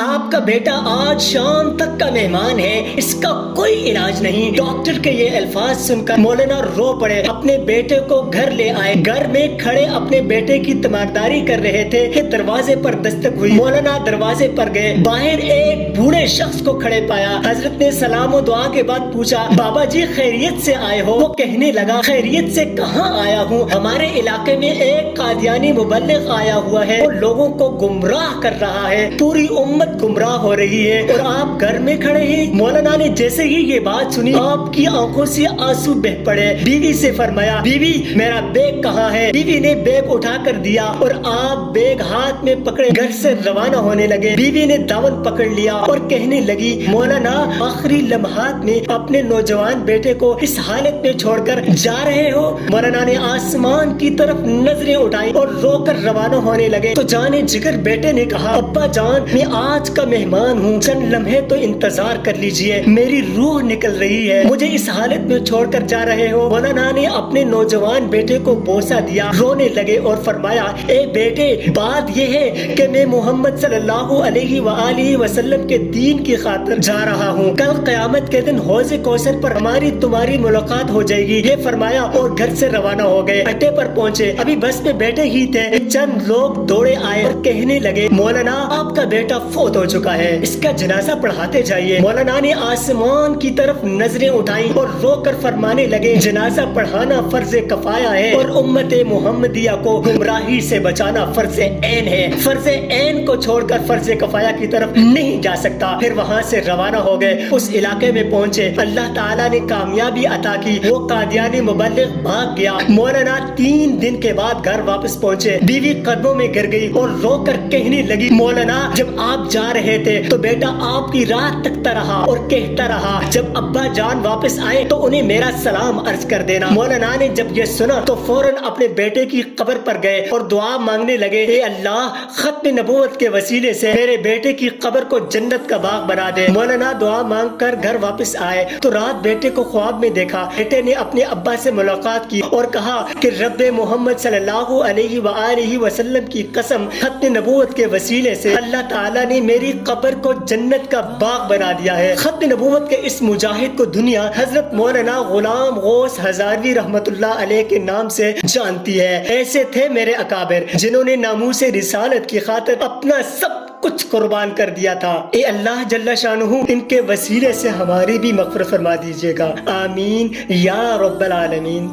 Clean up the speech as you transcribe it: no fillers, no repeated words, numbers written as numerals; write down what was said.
آپ کا بیٹا آج شام تک کا مہمان ہے، اس کا کوئی علاج نہیں۔ ڈاکٹر کے یہ الفاظ سن کر مولانا رو پڑے، اپنے بیٹے کو گھر لے آئے۔ گھر میں کھڑے اپنے بیٹے کی تیمارداری کر رہے تھے کہ دروازے پر دستک ہوئی۔ مولانا دروازے پر گئے، باہر ایک بوڑھے شخص کو کھڑے پایا۔ حضرت نے سلام و دعا کے بعد پوچھا، بابا جی خیریت سے آئے ہو؟ وہ کہنے لگا، خیریت سے کہاں آیا ہوں، ہمارے علاقے میں ایک قادیانی مبلغ آیا ہوا ہے، وہ لوگوں کو گمراہ کر رہا ہے، پوری امت گمراہ ہو رہی ہے اور آپ گھر میں کھڑے ہیں۔ مولانا نے جیسے ہی یہ بات سنی آپ کی آنکھوں سے آنسو بہ پڑے۔ بیوی سے فرمایا، بیوی میرا بیگ کہاں ہے؟ بیوی نے بیگ اٹھا کر دیا اور آپ بیگ ہاتھ میں پکڑے گھر سے روانہ ہونے لگے۔ بیوی نے دامن پکڑ لیا اور کہنے لگی، مولانا آخری لمحات میں اپنے نوجوان بیٹے کو اس حالت میں چھوڑ کر جا رہے ہو؟ مولانا نے آسمان کی طرف نظریں اٹھائی اور رو کر روانہ ہونے لگے تو جانے جگر بیٹے نے کہا، ابا جان میں آج کا مہمان ہوں، چند لمحے تو انتظار کر لیجئے، میری روح نکل رہی ہے، مجھے اس حالت میں چھوڑ کر جا رہے ہو؟ مولانا نے اپنے نوجوان بیٹے کو بوسہ دیا، رونے لگے اور فرمایا، اے بیٹے بات یہ ہے کہ میں محمد صلی اللہ علیہ وآلہ وسلم کے دین کی خاطر جا رہا ہوں، کل قیامت کے دن حوض کوثر پر ہماری تمہاری ملاقات ہو جائے گی، یہ فرمایا اور گھر سے روانہ ہو گئے۔ اڈے پر پہنچے، ابھی بس میں بیٹھے ہی تھے، چند لوگ دوڑے آئے اور کہنے لگے، مولانا آپ کا بیٹا فوت ہو چکا ہے، اس کا جنازہ پڑھاتے جائیے۔ مولانا نے آسمان کی طرف نظریں اٹھائیں اور رو کر فرمانے لگے، جنازہ پڑھانا فرض کفایہ ہے اور امت محمدیہ کو گمراہی سے بچانا فرض عین ہے، فرض عین کو چھوڑ کر فرض کفایہ کی طرف نہیں جا سکتا۔ پھر وہاں سے روانہ ہو گئے، اس علاقے میں پہنچے، اللہ تعالیٰ نے کامیابی عطا کی، وہ قادیانی مبلغ بھاگ گیا۔ مولانا 3 دن کے بعد گھر واپس پہنچے، بیوی قدموں میں گر گئی اور رو کر کہنے لگی، مولانا جب آپ جا رہے تھے تو بیٹا آپ کی راہ تکتا رہا اور کہتا رہا، جب ابا جان واپس آئے تو انہیں میرا سلام عرض کر دینا۔ مولانا نے جب یہ سنا تو فوراً اپنے بیٹے کی قبر پر گئے اور دعا مانگنے لگے، اے اللہ ختم نبوت کے وسیلے سے میرے بیٹے کی قبر کو جنت کا باغ بنا دے۔ مولانا دعا مانگ کر گھر واپس آئے تو رات بیٹے کو خواب میں دیکھا، بیٹے نے اپنے ابا سے ملاقات کی اور کہا کہ رب محمد صلی اللہ علیہ وآلہ وسلم کی قسم، ختم نبوت کے وسیلے سے اللہ تعالیٰ نے میری قبر کو جنت کا باغ بنا دیا ہے۔ ختم نبوت کے اس مجاہد کو دنیا حضرت مولانا غلام غوث ہزاروی رحمت اللہ علیہ کے نام سے جانتی ہے۔ ایسے تھے میرے اکابر جنہوں نے ناموس رسالت کی خاطر اپنا سب کچھ قربان کر دیا تھا۔ اے اللہ جل شانہ ان کے وسیلے سے ہماری بھی مغفرت فرما دیجیے گا، آمین یا رب العالمین۔